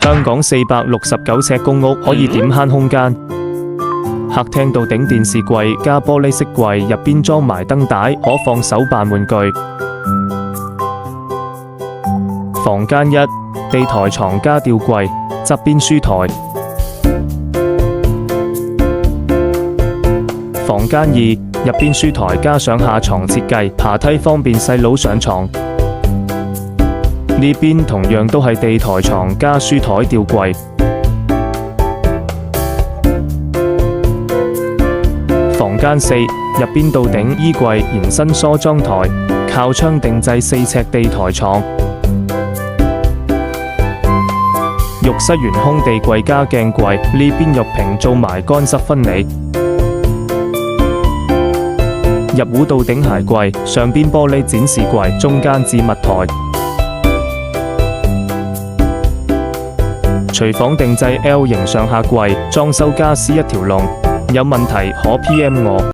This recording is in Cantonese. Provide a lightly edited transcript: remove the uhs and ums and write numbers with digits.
香港469尺公屋可以點慳空間。客廳到頂電視櫃加玻璃飾櫃，入邊裝埋燈帶，可放手辦玩具。房間1，地台床加吊櫃，側邊書台。房間2，入邊書台加上下床設計，爬梯方便細佬上床。呢邊同樣都係地台床加書台吊櫃。房間4，入邊到頂衣櫃延伸梳妝台，靠窗定製4尺地台床。浴室懸空地櫃加鏡櫃，呢邊浴屏做埋乾濕分離。入戶到頂鞋櫃，上邊玻璃展示櫃，中間置物台。廚房定製 L 型上下櫃，裝修家私一條龍，有問題可 PM 我。